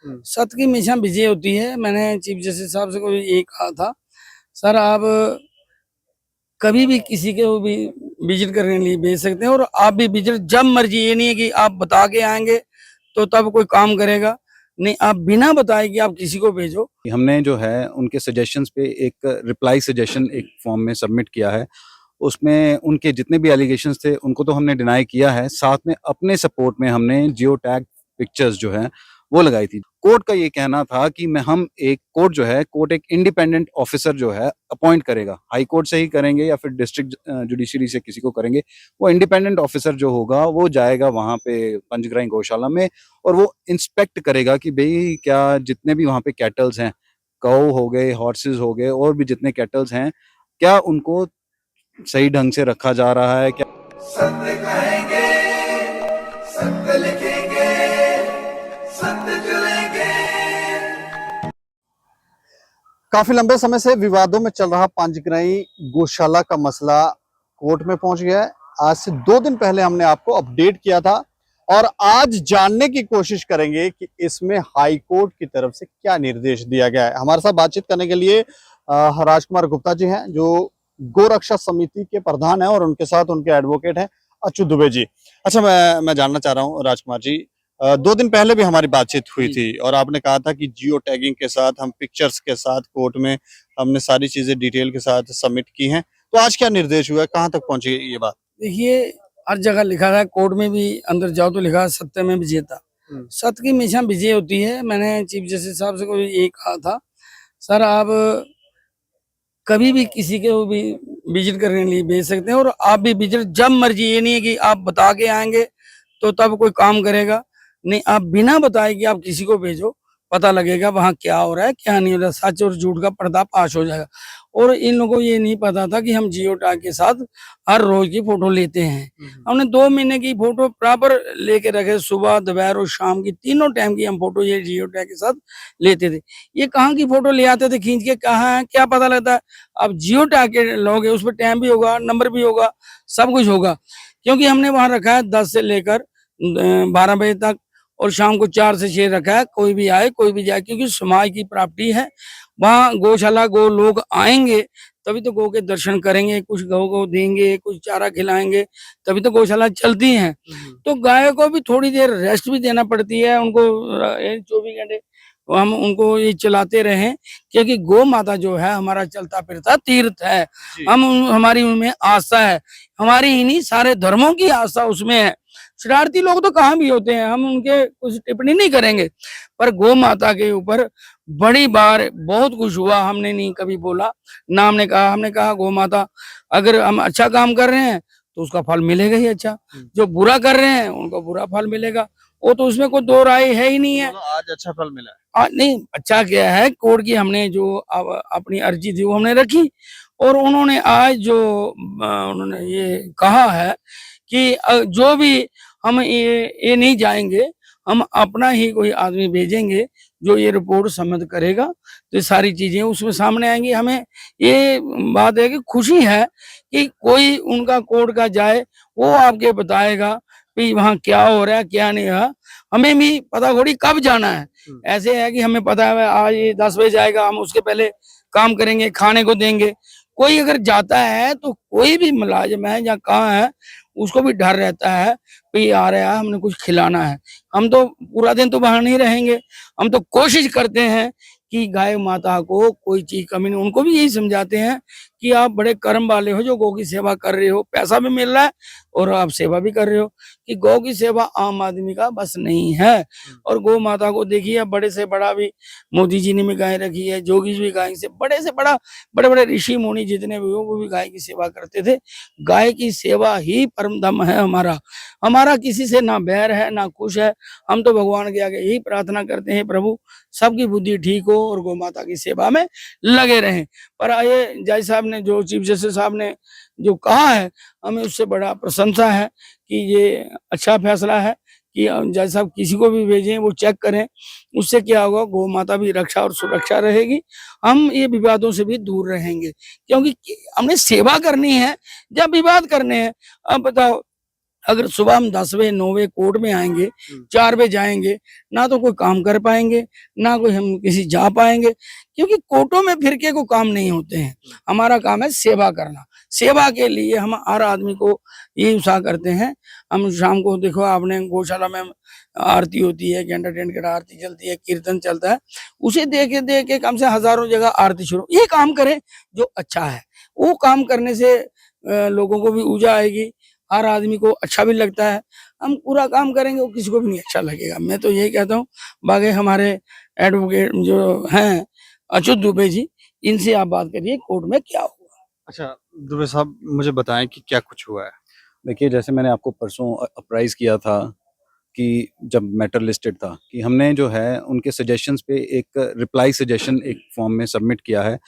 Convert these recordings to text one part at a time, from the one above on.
सत्य की हमेशा विजय होती है। मैंने चीफ जस्टिस साहब से कोई यही कहा था, सर आप कभी भी किसी को भी विजिट करने के लिए भेज सकते हैं और आप भी विजिट जब मर्जी, ये नहीं है कि आप बता के आएंगे तो तब कोई काम करेगा, नहीं आप बिना बताए कि आप किसी को भेजो। हमने जो है उनके सजेशंस पे एक रिप्लाई सजेशन एक फॉर्म में सबमिट किया है। उसमें उनके जितने भी एलिगेशंस थे उनको तो हमने डिनाई किया है, साथ में अपने सपोर्ट में हमने जियो टैग पिक्चर्स जो है वो लगाई थी। कोर्ट का ये कहना था कि कोर्ट एक इंडिपेंडेंट ऑफिसर जो है अपॉइंट करेगा, हाई कोर्ट से ही करेंगे या फिर डिस्ट्रिक्ट जुडिशरी से किसी को करेंगे। वो इंडिपेंडेंट ऑफिसर जो होगा वो जाएगा वहां पे पंचग्राही गौशाला में और वो इंस्पेक्ट करेगा कि भाई क्या जितने भी वहां पे कैटल्स हैं, काऊ हो गए, हॉर्सेस हो गए और भी जितने कैटल्स हैं, क्या उनको सही ढंग से रखा जा रहा है। क्या सत्य कहेंगे, सत्य लिखेंगे, सत्य चलेंगे। काफी लंबे समय से विवादों में चल रहा पंचग्राही गौशाला का मसला कोर्ट में पहुंच गया है। आज से 2 दिन पहले हमने आपको अपडेट किया था और आज जानने की कोशिश करेंगे कि इसमें हाई कोर्ट की तरफ से क्या निर्देश दिया गया है। हमारे साथ बातचीत करने के लिए राजकुमार गुप्ता जी हैं, जो गोरक्षा समिति के प्रधान है, और उनके साथ उनके एडवोकेट हैं अच्युत दुबे जी। अच्छा, मैं जानना चाह रहा हूँ राजकुमार जी, 2 दिन पहले भी हमारी बातचीत हुई थी और आपने कहा था कि जियो टैगिंग के साथ हम पिक्चर्स के साथ कोर्ट में हमने सारी चीजें डिटेल के साथ सबमिट की हैं। तो आज क्या निर्देश हुआ है, कहाँ तक पहुंची ये बात? देखिए, हर जगह लिखा है, कोर्ट में भी अंदर जाओ तो लिखा है सत्य में विजेता। सत्य की हमेशा विजय होती है। मैंने चीफ जस्टिस साहब से कोई यही कहा था, सर आप कभी भी किसी को भी विजिट करने के लिए भेज सकते हैं और आप भी विजिट जब मर्जी, ये नहीं है कि आप बता के आएंगे तो तब कोई काम करेगा, नहीं आप बिना बताए कि आप किसी को भेजो, पता लगेगा वहां क्या हो रहा है क्या नहीं हो रहा, सच और झूठ का पर्दाफाश हो जाएगा। और इन लोगों को ये नहीं पता था कि हम जियो टैग के साथ हर रोज की फोटो लेते हैं। हमने 2 महीने की फोटो बराबर लेके रखे, सुबह दोपहर और शाम की तीनों टाइम की हम फोटो ये जियो टैग के साथ लेते थे। ये कहाँ की फोटो ले आते थे खींच के, कहाँ है क्या पता लगता है। अब जियो टैग के लोगे उस पर टाइम भी होगा, नंबर भी होगा, सब कुछ होगा, क्योंकि हमने वहां रखा है 10 से लेकर 12 बजे तक और शाम को 4 से 6 रखा है। कोई भी आए कोई भी जाए, क्योंकि समाज की प्रॉपर्टी है। वहाँ गौशाला गौ लोग आएंगे तभी तो गौ के दर्शन करेंगे, कुछ गौ को देंगे, कुछ चारा खिलाएंगे, तभी तो गौशाला चलती है। तो गाय को भी थोड़ी देर रेस्ट भी देना पड़ती है, उनको 24 घंटे हम उनको ये चलाते रहें, क्योंकि गौ माता जो है हमारा चलता फिरता तीर्थ है। हमारी उनमें आस्था है, हमारी ही नहीं सारे धर्मों की आस्था उसमें है। शरारती लोग तो कहाँ भी होते हैं, हम उनके कुछ टिप्पणी नहीं करेंगे, पर गौ माता के ऊपर बड़ी बार बहुत कुछ हुआ, हमने नहीं कभी बोला ना। हमने कहा गौ माता अगर हम अच्छा काम कर रहे हैं तो उसका फल मिलेगा ही अच्छा, जो बुरा कर रहे हैं उनको बुरा फल मिलेगा। वो तो उसमें कोई 2 राय है ही नहीं है। तो आज अच्छा फल मिला है? नहीं, अच्छा क्या है, कोर्ट की हमने जो अपनी अर्जी थी वो हमने रखी और उन्होंने आज जो उन्होंने ये कहा है कि जो भी हम ये नहीं जाएंगे, हम अपना ही कोई आदमी भेजेंगे जो ये रिपोर्ट सबमिट करेगा, तो ये सारी चीजें उसमें सामने आएंगी। हमें ये बात है कि खुशी है कि कोई उनका कोर्ट का जाए, वो आपके बताएगा कि वहाँ क्या हो रहा है क्या नहीं है। हमें भी पता थोड़ी कब जाना है, ऐसे है कि हमें पता है आज ये 10 बजे जाएगा, हम उसके पहले काम करेंगे, खाने को देंगे। कोई अगर जाता है तो कोई भी मुलाजिम है या कहाँ है, उसको भी डर रहता है कि आ रहा है हमने कुछ खिलाना है। हम तो पूरा दिन तो बाहर नहीं रहेंगे, हम तो कोशिश करते हैं कि गाय माता को कोई चीज कमी नहीं। उनको भी यही समझाते हैं कि आप बड़े कर्म वाले हो जो गौ की सेवा कर रहे हो, पैसा भी मिल रहा है और आप सेवा भी कर रहे हो, कि गौ की सेवा आम आदमी का बस नहीं है। और गौ माता को देखिए, बड़े से बड़ा भी मोदी जी ने भी गाय रखी है, जोगी जी भी गाय से बड़े बड़े बड़े ऋषि मुनि जितने भी हो वो भी गाय की सेवा करते थे। गाय की सेवा ही परम धर्म है हमारा। हमारा किसी से ना बैर है ना कुछ है। हम तो भगवान के आगे यही प्रार्थना करते हैं, प्रभु सबकी बुद्धि ठीक हो और गौ माता की सेवा में लगे रहें। पर ये जज साहब ने, जो चीफ जस्टिस साहब ने जो कहा है, हमें उससे बड़ा प्रशंसा है कि ये अच्छा फैसला है कि जज साहब किसी को भी भेजें वो चेक करें। उससे क्या होगा, गौ माता भी रक्षा और सुरक्षा रहेगी, हम ये विवादों से भी दूर रहेंगे, क्योंकि हमने सेवा करनी है जब विवाद करने हैं। अब बताओ, अगर सुबह हम 10 बजे 9 बजे कोर्ट में आएंगे, 4 बजे जाएंगे, ना तो कोई काम कर पाएंगे, ना कोई हम किसी जा पाएंगे, क्योंकि कोर्टों में फिर के को काम नहीं होते हैं। हमारा काम है सेवा करना। सेवा के लिए हम हर आदमी को ये उत्साह करते हैं। हम शाम को देखो आपने गौशाला में आरती होती है, घंटा डेढ़ घंटा आरती चलती है, कीर्तन चलता है, उसे देख के कम से हजारों जगह आरती शुरू। ये काम करें जो अच्छा है, वो काम करने से लोगों को भी ऊर्जा आएगी, हर आदमी को अच्छा भी लगता है। हम पूरा काम करेंगे वो किसी को भी नहीं अच्छा लगेगा। मैं तो यही कहता हूँ। बाकी हमारे एडवोकेट जो हैं अच्युत दुबे जी, इनसे आप बात करिए कोर्ट में क्या हुआ। अच्छा दुबे साहब, मुझे बताएं कि क्या कुछ हुआ है। देखिए, जैसे मैंने आपको परसों अप्राइज किया था कि जब मैटर लिस्टेड था कि हमने जो है उनके सजेशंस पे एक रिप्लाई सजेशन एक फॉर्म में सबमिट किया है।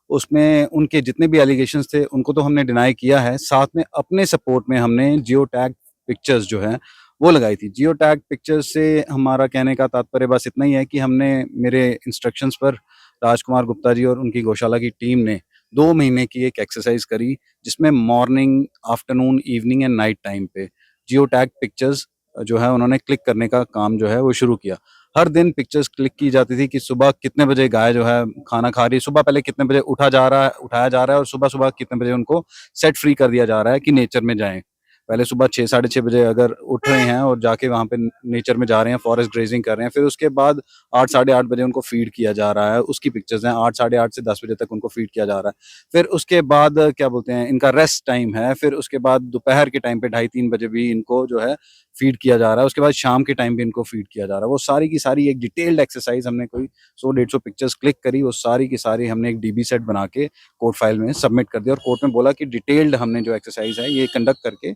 उसमें उनके जितने भी एलिगेशंस थे उनको तो हमने डिनाई किया है, साथ में अपने सपोर्ट में हमने जियो टैग पिक्चर्स जो है वो लगाई थी। जियो टैग पिक्चर्स से हमारा कहने का तात्पर्य बस इतना ही है कि हमने मेरे इंस्ट्रक्शंस पर राजकुमार गुप्ता जी और उनकी गौशाला की टीम ने 2 महीने की एक एक्सरसाइज करी, जिसमें morning, afternoon, evening and night time पे जियो टैग पिक्चर्स जो है उन्होंने क्लिक करने का काम जो है वो शुरू किया। हर दिन पिक्चर्स क्लिक की जाती थी कि सुबह कितने बजे गाय जो है खाना खा रही है, सुबह पहले कितने बजे उठाया जा रहा है और सुबह सुबह कितने बजे उनको सेट फ्री कर दिया जा रहा है कि नेचर में जाएं। पहले सुबह 6 साढ़े 6 बजे अगर उठ रहे हैं और जाके वहाँ पे नेचर में जा रहे हैं, फॉरेस्ट ग्रेजिंग कर रहे हैं, फिर उसके बाद 8 साढ़े 8 बजे उनको फीड किया जा रहा है, उसकी पिक्चर्स हैं। 8 साढ़े 8 से 10 बजे तक उनको फीड किया जा रहा है। फिर उसके बाद क्या बोलते हैं, इनका रेस्ट टाइम है। फिर उसके बाद दोपहर के टाइम पे 2:30-3 बजे भी इनको जो है फीड किया जा रहा है। उसके बाद शाम के टाइम भी इनको फीड किया जा रहा है। वो सारी की सारी एक डिटेल्ड एक्सरसाइज हमने कोई 100-150 पिक्चर्स क्लिक करी, वो सारी की सारी हमने एक डीबी सेट बना के कोर्ट फाइल में सबमिट कर दिया और कोर्ट में बोला कि डिटेल्ड हमने जो एक्सरसाइज है ये कंडक्ट करके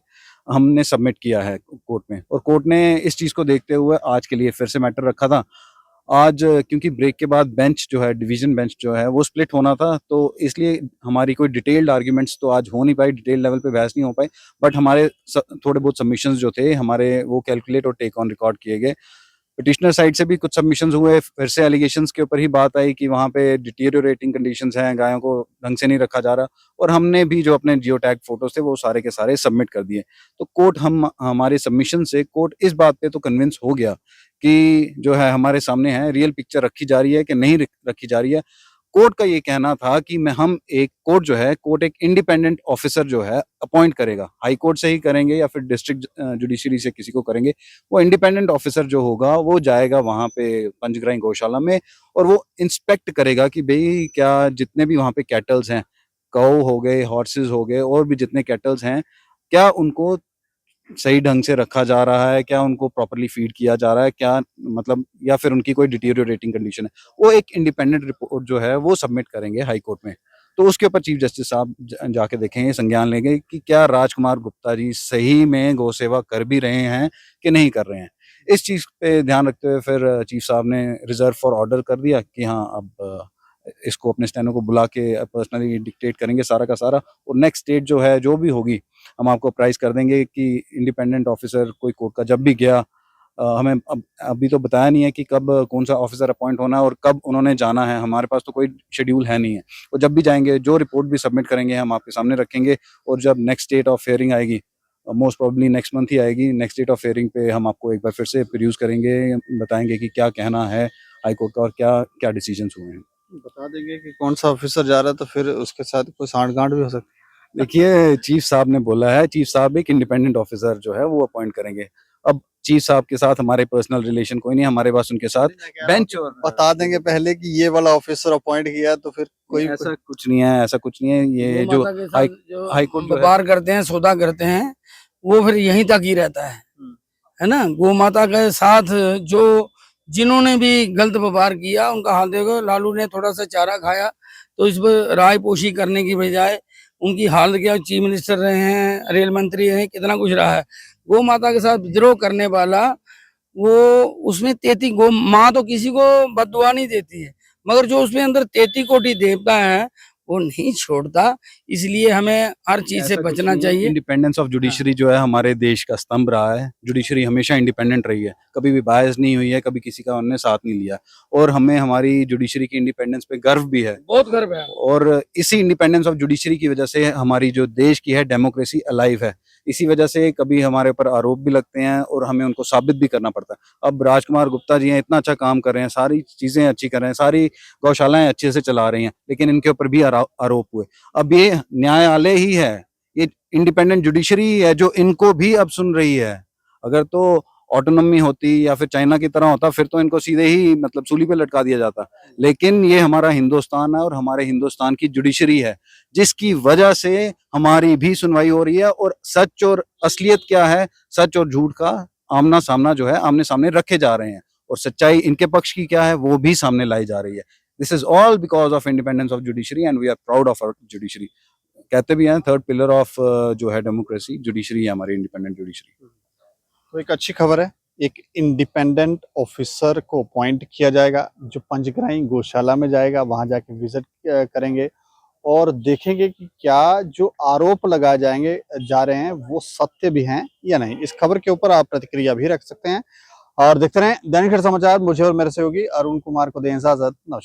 हमने सबमिट किया है कोर्ट में। और कोर्ट ने इस चीज़ को देखते हुए आज के लिए फिर से मैटर रखा था। आज क्योंकि ब्रेक के बाद बेंच जो है, डिवीजन बेंच जो है वो स्प्लिट होना था, तो इसलिए हमारी कोई डिटेल्ड आर्ग्यूमेंट्स तो आज हो नहीं पाई, डिटेल लेवल पे बहस नहीं हो पाई। बट हमारे थोड़े बहुत सबमिशंस जो थे हमारे, वो कैलकुलेट और टेक ऑन रिकॉर्ड किए गए। पिटिशनर साइड से भी कुछ सबमिशंस हुए, फिर से एलिगेशंस के ऊपर ही बात आई कि वहाँ पे डिटीरियोरेटिंग कंडीशंस हैं, गायों को ढंग से नहीं रखा जा रहा, और हमने भी जो अपने जियो टैग फोटोज थे वो सारे के सारे सबमिट कर दिए। तो कोर्ट हमारे सबमिशन से कोर्ट इस बात पे तो कन्विंस हो गया कि जो है हमारे सामने है रियल पिक्चर रखी जा रही है कि नहीं रखी जा रही है। कोर्ट का ये कहना था कि कोर्ट एक इंडिपेंडेंट ऑफिसर जो है अपॉइंट करेगा, हाई कोर्ट से ही करेंगे या फिर डिस्ट्रिक्ट जुडिशरी से किसी को करेंगे। वो इंडिपेंडेंट ऑफिसर जो होगा वो जाएगा वहाँ पे पंचग्राही गौशाला में और वो इंस्पेक्ट करेगा कि भाई क्या जितने भी वहाँ पे कैटल्स हैं, काऊ हो गए, हॉर्सेस हो गए, और भी जितने कैटल्स हैं, क्या उनको सही ढंग से रखा जा रहा है, क्या उनको प्रॉपर्ली फीड किया जा रहा है, क्या मतलब, या फिर उनकी कोई डिटीरियोरेटिंग कंडीशन है। वो एक इंडिपेंडेंट रिपोर्ट जो है वो सबमिट करेंगे हाई कोर्ट में। तो उसके ऊपर चीफ जस्टिस साहब जाके देखेंगे, संज्ञान लेंगे कि क्या राजकुमार गुप्ता जी सही में गौ सेवा कर भी रहे हैं कि नहीं कर रहे हैं। इस चीज पे ध्यान रखते हुए फिर चीफ साहब ने रिजर्व फॉर ऑर्डर कर दिया कि हाँ अब इसको अपने स्टैनो को बुला के पर्सनली डिक्टेट करेंगे सारा का सारा, और नेक्स्ट स्टेट जो है जो भी होगी हम आपको प्राइस कर देंगे कि इंडिपेंडेंट ऑफिसर कोई कोर्ट का जब भी गया, हमें अभी तो बताया नहीं है कि कब कौन सा ऑफिसर अपॉइंट होना है और कब उन्होंने जाना है, हमारे पास तो कोई शेड्यूल है नहीं है। और जब भी जाएंगे जो रिपोर्ट भी सबमिट करेंगे हम आपके सामने रखेंगे, और जब नेक्स्ट डेट ऑफ हियरिंग आएगी, मोस्ट प्रोबेबली नेक्स्ट मंथ ही आएगी, नेक्स्ट डेट ऑफ हियरिंग पे हम आपको एक बार फिर से प्रोड्यूस करेंगे, बताएंगे कि क्या कहना है हाई कोर्ट का और क्या क्या डिसीजंस हुए हैं। बता देंगे कि कौन सा ऑफिसर जा रहा है, तो फिर उसके साथ कोई सांठ-गांठ भी हो सकती है। देखिए, चीफ साहब ने बोला है, चीफ साहब एक इंडिपेंडेंट ऑफिसर जो है वो अपॉइंट करेंगे। अब चीफ साहब के साथ हमारे पर्सनल रिलेशन कोई नहीं, हमारे पास उनके साथ बेंच और बता देंगे पहले कि ये वाला ऑफिसर अपॉइंट किया, तो फिर कोई ऐसा कुछ नहीं है, ऐसा कुछ नहीं है। ये गौ जो माता के साथ हाई जो हाई कोर्ट जो है, व्यापार करते हैं, सौदा करते हैं, वो फिर यहीं तक ही रहता है ना। गौ माता के साथ जो जिन्होंने भी गलत व्यापार किया उनका हाल देखो। लालू ने थोड़ा सा चारा खाया तो इस पर रायपोशी करने की बजाय उनकी हालत क्या, चीफ मिनिस्टर रहे हैं, रेल मंत्री रहे, कितना कुछ रहा है। गौ माता के साथ विद्रोह करने वाला, वो उसमें 33 गौ माँ तो किसी को बददुआ नहीं देती है, मगर जो उसमें अंदर 33 कोटि देवता है वो नहीं छोड़ता, इसलिए हमें हर चीज से बचना चाहिए। इंडिपेंडेंस ऑफ जुडिशरी जो है हमारे देश का स्तंभ रहा है। जुडिशरी हमेशा इंडिपेंडेंट रही है, कभी भी बायस नहीं हुई है, कभी किसी का उन्होंने साथ नहीं लिया, और हमें हमारी जुडिशरी की इंडिपेंडेंस पे गर्व भी है। बहुत गर्व है। और इसी इंडिपेंडेंस ऑफ जुडिशरी की वजह से हमारी जो देश की है डेमोक्रेसी अलाइव है। इसी वजह से कभी हमारे ऊपर आरोप भी लगते हैं और हमें उनको साबित भी करना पड़ता है। अब राजकुमार गुप्ता जी हैं, इतना अच्छा काम कर रहे हैं, सारी चीजें अच्छी कर रहे हैं, सारी गौशालाएं अच्छे से चला रही हैं, लेकिन इनके ऊपर भी आरोप हुए। अब ये न्यायालय ही है, ये इंडिपेंडेंट जुडिशरी ही है जो इनको भी अब सुन रही है। अगर तो ऑटोनॉमी होती या फिर चाइना की तरह होता फिर तो इनको सीधे ही मतलब सूली पे लटका दिया जाता, लेकिन ये हमारा हिंदुस्तान है और हमारे हिंदुस्तान की जुडिशरी है जिसकी वजह से हमारी भी सुनवाई हो रही है। और सच और असलियत क्या है, सच और झूठ का आमना सामना जो है आमने सामने रखे जा रहे हैं, और सच्चाई इनके पक्ष की क्या है वो भी सामने लाई जा रही है। This is all because of independence of judiciary and we are proud of our judiciary. कहते भी हैं थर्ड पिलर ऑफ जो है डेमोक्रेसी जुडिशरी है, हमारी इंडिपेंडेंट जुडिशरी। तो एक अच्छी खबर है, एक इंडिपेंडेंट ऑफिसर को अपॉइंट किया जाएगा जो पंचग्राही गौशाला में जाएगा, वहां जाके विजिट करेंगे और देखेंगे कि क्या जो आरोप लगाए जा रहे हैं वो सत्य भी हैं या नहीं। इस खबर के ऊपर आप प्रतिक्रिया भी रख सकते हैं और देखते रहें दैनिक खबर समाचार। मुझे और मेरे सहयोगी अरुण कुमार को दें इजाजत। नमस्कार।